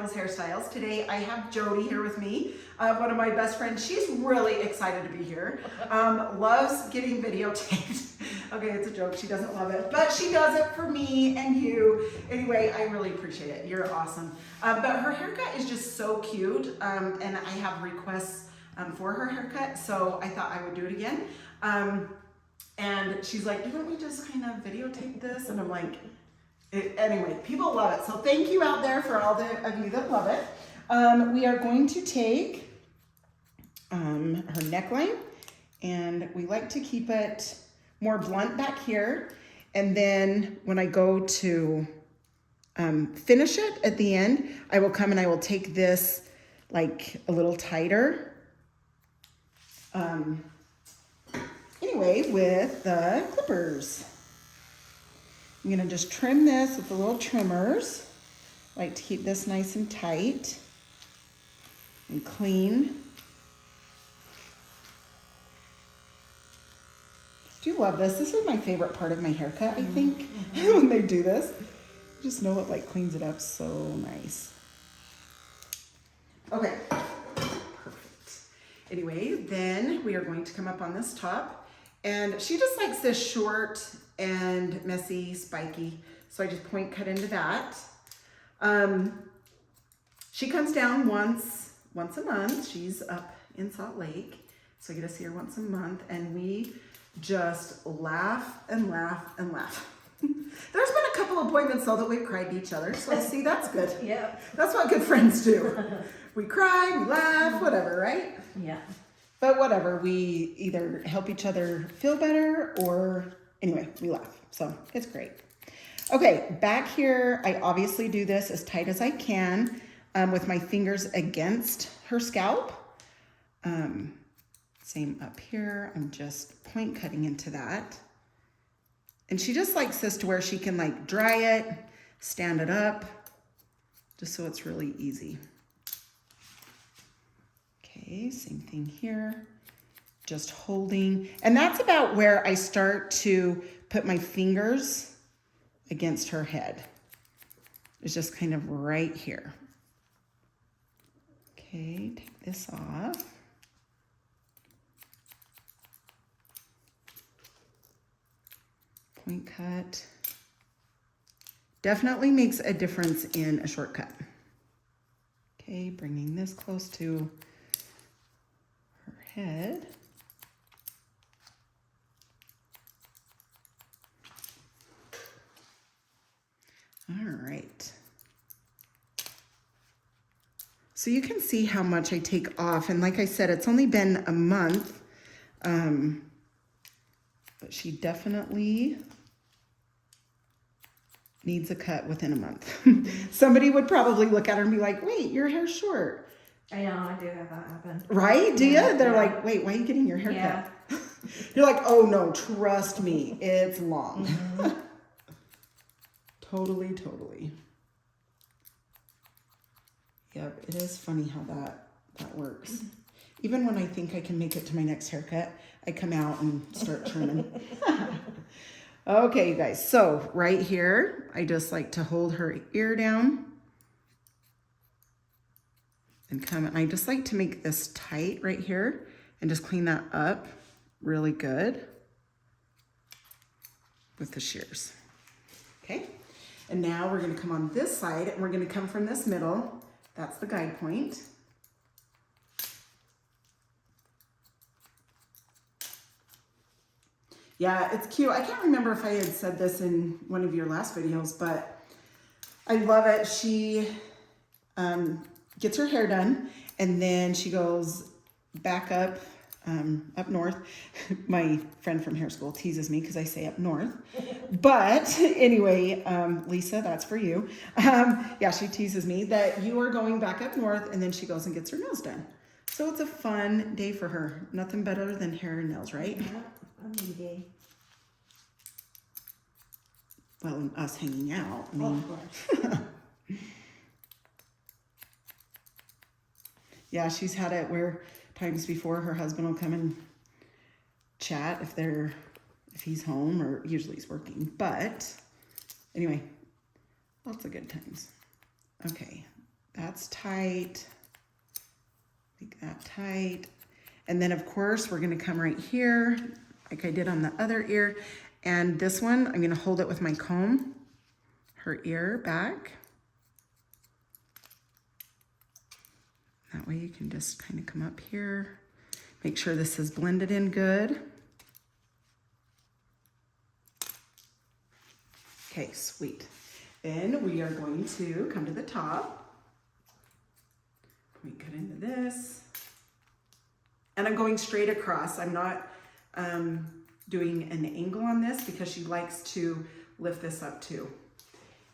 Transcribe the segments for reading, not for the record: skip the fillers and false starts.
Girls Hairstyles. Today I have Jody here with me, one of my best friends. She's really excited to be here. Loves getting videotaped. Okay, it's a joke. She doesn't love it, but she does it for me and you. Anyway, I really appreciate it. You're awesome. But her haircut is just so cute, and I have requests for her haircut, so I thought I would do it again. And she's like, "Didn't we just kind of videotape this?" And I'm like, anyway, people love it. So thank you out there for all of you that love it. We are going to take her neckline, and we like to keep it more blunt back here. And then when I go to finish it at the end, I will come and I will take this like a little tighter. Anyway, with the clippers. I'm gonna just trim this with the little trimmers. I like to keep this nice and tight and clean. Do you love this? This is my favorite part of my haircut, I think, when they do this. I just know it like cleans it up so nice. Okay, perfect. Anyway, then we are going to come up on this top, and she just likes this short and messy, spiky. So I just point cut into that. She comes down once a month. She's up in Salt Lake, so I get to see her once a month, and we just laugh and laugh and laugh. There's been a couple appointments though that we've cried to each other, so I see that's good. Yeah. That's what good friends do. We cry, we laugh, whatever, right? Yeah. But whatever, we either help each other feel better or anyway, we laugh. So it's great. Okay, back here, I obviously do this as tight as I can with my fingers against her scalp. Same up here, I'm just point cutting into that. And she just likes this to where she can like dry it, stand it up, just so it's really easy. Okay, same thing here, just holding. And that's about where I start to put my fingers against her head. It's just kind of right here. Okay, take this off. Point cut. Definitely makes a difference in a shortcut. Okay, bringing this close to her head. All right. So you can see how much I take off. And like I said, it's only been a month. But she definitely needs a cut within a month. Somebody would probably look at her and be like, "Wait, your hair's short." I know, I do have that happen. Right? Do Yeah, you? They're yeah. like, "Wait, why are you getting your hair Yeah. cut?" You're like, "Oh no, trust me, it's long." Mm-hmm. Totally, totally. Yep, it is funny how that works. Even when I think I can make it to my next haircut, I come out and start trimming. Okay, you guys, so right here, I just like to hold her ear down and come, and I just like to make this tight right here and just clean that up really good with the shears. Okay, and now we're gonna come on this side, and we're gonna come from this middle. That's the guide point. Yeah, it's cute. I can't remember if I had said this in one of your last videos, but I love it. She gets her hair done, and then she goes back up north. My friend from hair school teases me because I say up north. But anyway, Lisa, that's for you. Yeah, she teases me that you are going back up north, and then she goes and gets her nails done. So it's a fun day for her. Nothing better than hair and nails, right? Yeah, day. Well, and us hanging out. I mean, Of course. Yeah, she's had it where times before her husband will come and chat if he's home, or usually he's working. But anyway, lots of good times. Okay, That's tight. Make that tight. And then of course, we're gonna come right here, like I did on the other ear. And this one, I'm gonna hold it with my comb, her ear back. That way you can just kind of come up here. Make sure this is blended in good. Okay, sweet. Then we are going to come to the top. We cut into this. And I'm going straight across. I'm not doing an angle on this because she likes to lift this up too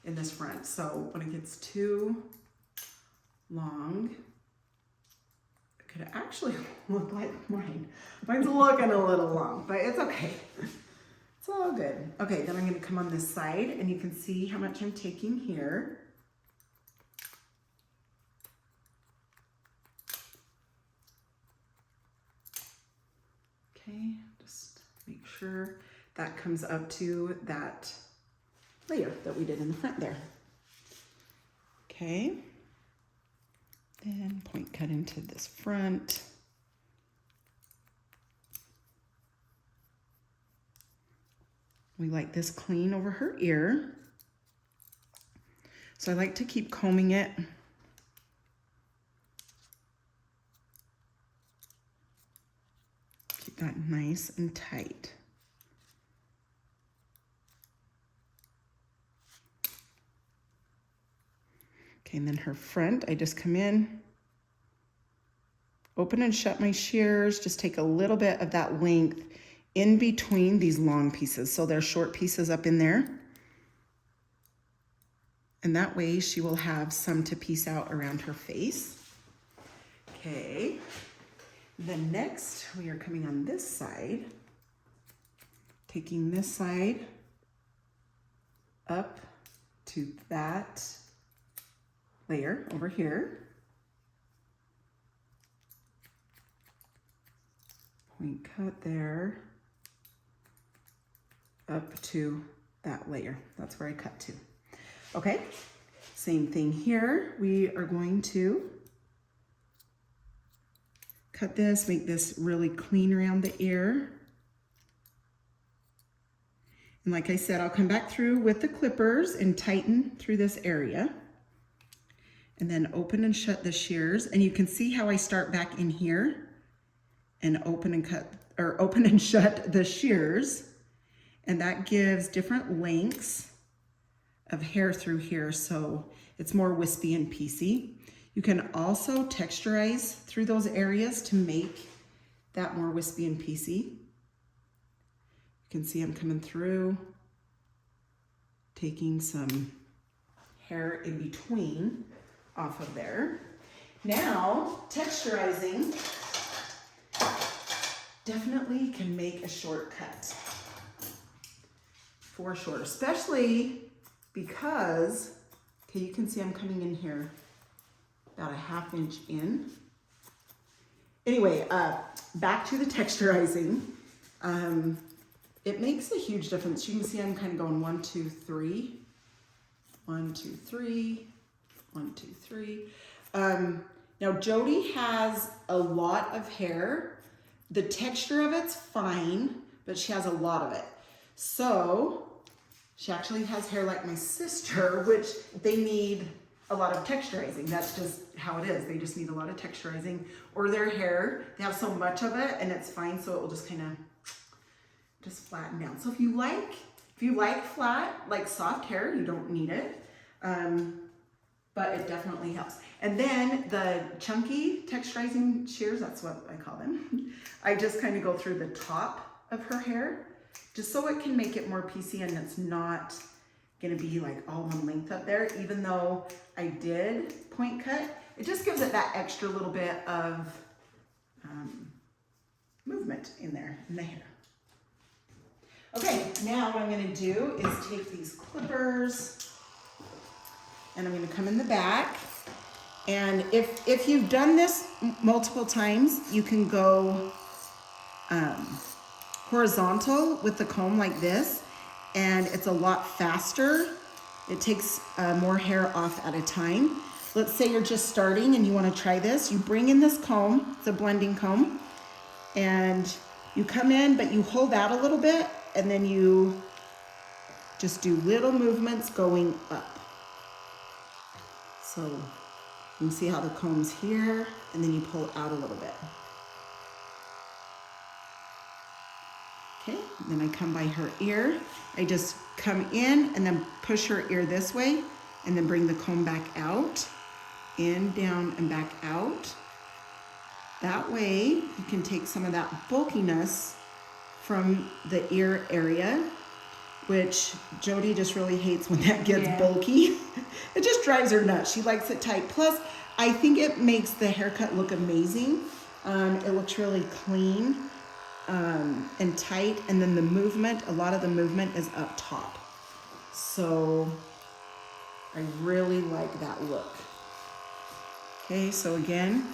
in this front. So when it gets too long, it could actually look like mine. Mine's looking a little long, but it's okay. It's all good. Okay, then I'm gonna come on this side and you can see how much I'm taking here. Okay, just make sure that comes up to that layer that we did in the front there. Okay, then point cut into this front. We like this clean over her ear. So I like to keep combing it. Keep that nice and tight. Okay, and then her front, I just come in, open and shut my shears, just take a little bit of that length in between these long pieces. So there's short pieces up in there. And that way she will have some to piece out around her face. Okay. Then next we are coming on this side, taking this side up to that layer over here. Point cut there. Up to that layer. That's where I cut to. Okay, same thing here. We are going to cut this, make this really clean around the ear. And like I said, I'll come back through with the clippers and tighten through this area. And then open and shut the shears. And you can see how I start back in here and open and cut, or open and shut the shears. And that gives different lengths of hair through here, so it's more wispy and piecey. You can also texturize through those areas to make that more wispy and piecey. You can see I'm coming through, taking some hair in between off of there. Now, texturizing definitely can make a shortcut. For sure, especially because, okay, you can see I'm coming in here about a ½ inch in. Anyway, back to the texturizing. It makes a huge difference. You can see I'm kind of going 1, 2, 3, 1, 2, 3, 1, 2, 3. Now Jody has a lot of hair. The texture of it's fine, but she has a lot of it. So she actually has hair like my sister, which they need a lot of texturizing. That's just how it is. They just need a lot of texturizing. Or their hair, they have so much of it and it's fine, so it will just kind of just flatten down. So if you like flat, like soft hair, you don't need it. But it definitely helps. And then the chunky texturizing shears, that's what I call them. I just kind of go through the top of her hair, just so it can make it more piecey and it's not gonna be like all one length up there. Even though I did point cut, it just gives it that extra little bit of movement in there, in the hair. Okay, now what I'm gonna do is take these clippers and I'm gonna come in the back. And if you've done this multiple times, you can go horizontal with the comb like this, and it's a lot faster. It takes more hair off at a time. let's say you're just starting and you want to try this, you bring in this comb, it's a blending comb, and you come in, but you hold out a little bit, and then you just do little movements going up. So you can see how the comb's here, and then you pull out a little bit. Okay, then I come by her ear. I just come in and then push her ear this way, and then bring the comb back out, in, down, and back out. That way you can take some of that bulkiness from the ear area, which Jody just really hates when that gets bulky. It just drives her nuts. She likes it tight. Plus, I think it makes the haircut look amazing. It looks really clean and tight. And then the movement, a lot of the movement is up top. So I really like that look. Okay, so again,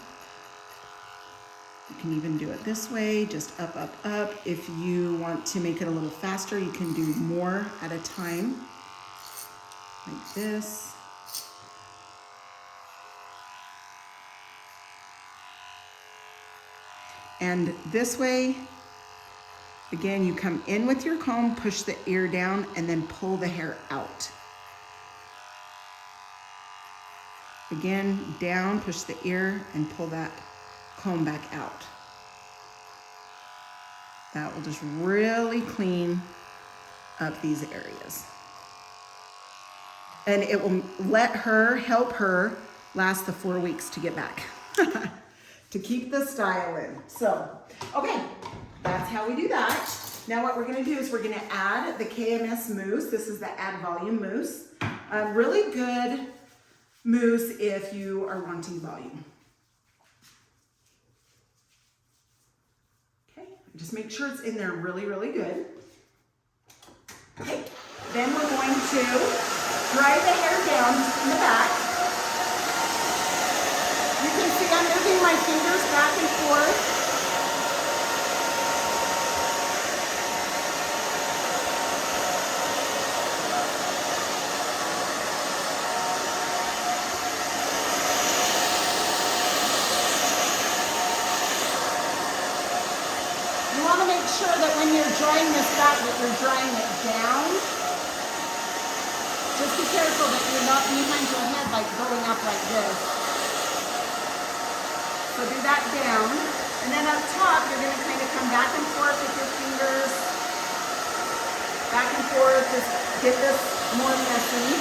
you can even do it this way, just up, up, up. If you want to make it a little faster, you can do more at a time, like this. And this way, again, you come in with your comb, push the ear down, and then pull the hair out. Again, down, push the ear, and pull that comb back out. That will just really clean up these areas. And it will help her last the 4 weeks to get back. To keep the style in. So, okay, that's how we do that. Now what we're gonna do is we're gonna add the KMS mousse. This is the Add Volume mousse. Really good mousse if you are wanting volume. Okay, just make sure it's in there really, really good. Okay, then we're going to dry the hair down just in the back. You can see I'm moving my fingers back and forth. You want to make sure that when you're drying this back, that you're drying it down. Just be careful that you're not behind your head like going up like this. So do that down, and then up top, you're gonna kind of come back and forth with your fingers, back and forth, just get this more messy.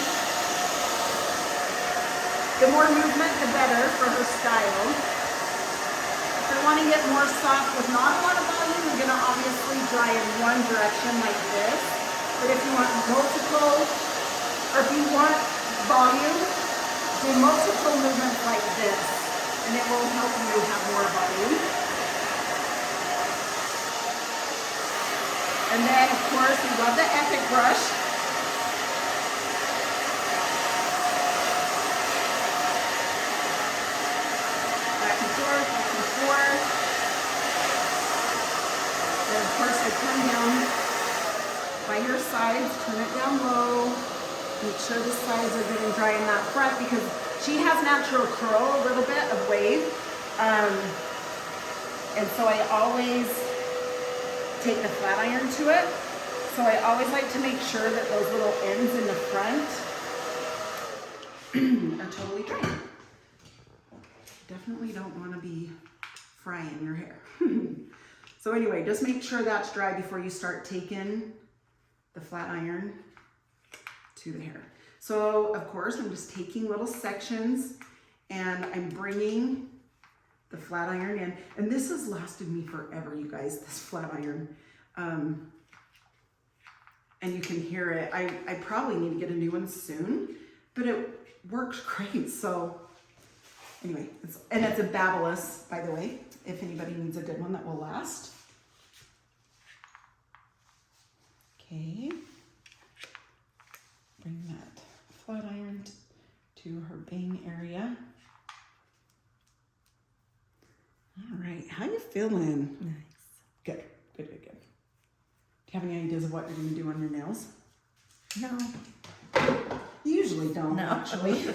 The more movement, the better for her style. If you're wanting it more soft with not a lot of volume, you're gonna obviously dry in one direction like this. But if you want multiple, or if you want volume, do multiple movements like this. And it will help you have more volume. And then, of course, we love the Epic brush. Back and forth, back and forth. Then, of course, I come down by your sides, turn it down low. Make sure the sides are good and dry in that front, because she has natural curl, a little bit of wave. And so I always take the flat iron to it. So I always like to make sure that those little ends in the front are totally dry. Definitely don't want to be frying your hair. So anyway, just make sure that's dry before you start taking the flat iron to the hair. So of course, I'm just taking little sections and I'm bringing the flat iron in. And this has lasted me forever, you guys, this flat iron. And you can hear it. I probably need to get a new one soon, but it works great. So anyway, it's a Babyliss, by the way, if anybody needs a good one that will last. Okay. Bring that flat iron to her bang area. All right, how you feeling? Nice. Good, good, good, good. Do you have any ideas of what you're gonna do on your nails? No. You usually don't, No. actually.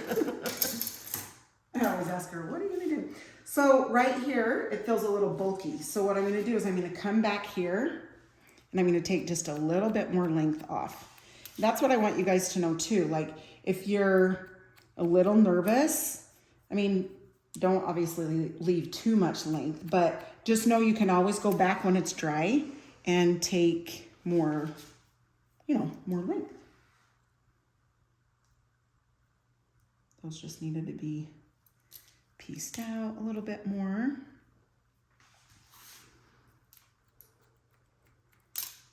I always ask her, what are you gonna do? So right here, it feels a little bulky. So what I'm gonna do is I'm gonna come back here and I'm gonna take just a little bit more length off. That's what I want you guys to know too. Like if you're a little nervous, I mean, don't obviously leave too much length, but just know you can always go back when it's dry and take more, you know, more length. Those just needed to be pieced out a little bit more.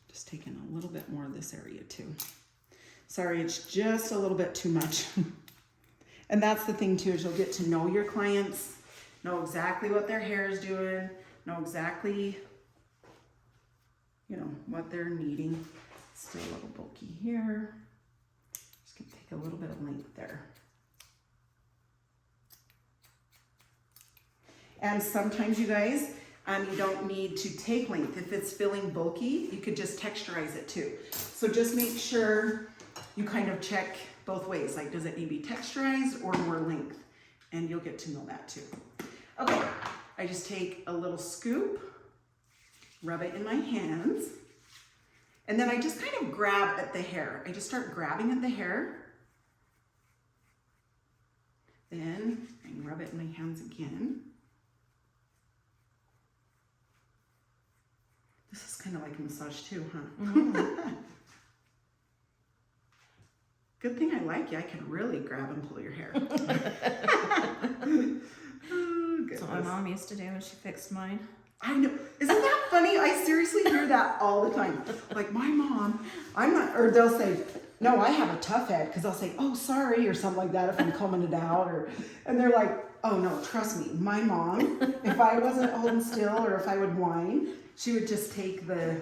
Just taking a little bit more of this area too. Sorry, it's just a little bit too much. And that's the thing too, is you'll get to know your clients, know exactly what their hair is doing, know exactly, you know, what they're needing. Still a little bulky here. Just gonna take a little bit of length there. And sometimes you guys, you don't need to take length. If it's feeling bulky, you could just texturize it too. So just make sure you kind of check both ways. Like, does it need to be texturized or more length? And you'll get to know that too. Okay, I just take a little scoop, rub it in my hands, and then I just kind of grab at the hair. I just start grabbing at the hair. Then I can rub it in my hands again. This is kind of like a massage too, huh? Mm-hmm. Good thing I like you. I can really grab and pull your hair. Oh, That's what my mom used to do when she fixed mine. I know. Isn't that funny? I seriously hear that all the time. Like my mom, I'm not, or they'll say, no, I have a tough head, because I'll say, oh, sorry, or something like that if I'm combing it out, and they're like, oh no, trust me, my mom, if I wasn't holding still or if I would whine, she would just take the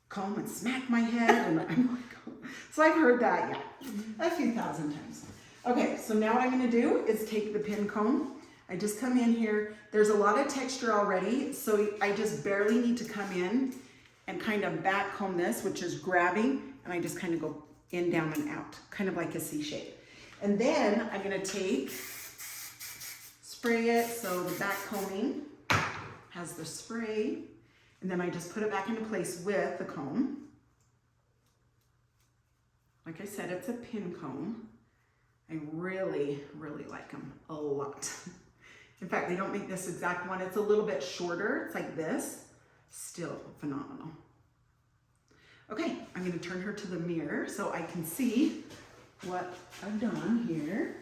comb and smack my head, and I'm like, oh. So I've heard that, yeah, a few thousand times. Okay, so now what I'm gonna do is take the pin comb. I just come in here. There's a lot of texture already, so I just barely need to come in and kind of back comb this, which is grabbing, and I just kind of go in, down, and out, kind of like a C shape. And then I'm gonna spray it, so the back combing has the spray, and then I just put it back into place with the comb. Like I said, it's a pin comb. I really, really like them a lot. In fact, they don't make this exact one. It's a little bit shorter. It's like this. Still phenomenal. Okay, I'm gonna turn her to the mirror so I can see what I've done here.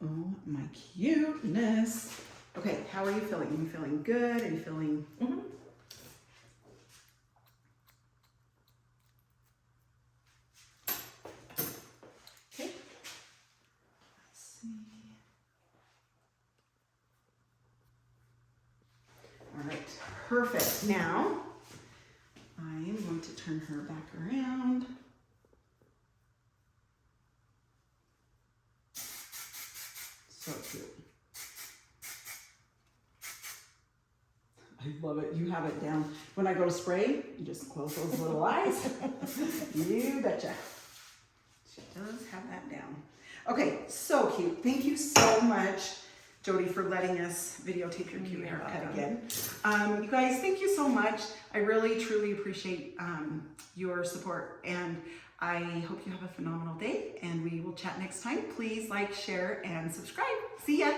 Oh my cuteness. Okay, how are you feeling? Are you feeling good? Are you feeling? Mm-hmm. Okay. Let's see. All right, perfect. Now, I am going to turn her back around. So cute. I love it. You have it down. When I go to spray, you just close those little eyes. You betcha. She does have that down. Okay, so cute. Thank you so much, Jody, for letting us videotape your cute haircut again. You guys, thank you so much. I really, truly appreciate your support, and I hope you have a phenomenal day, and we will chat next time. Please like, share, and subscribe. See ya.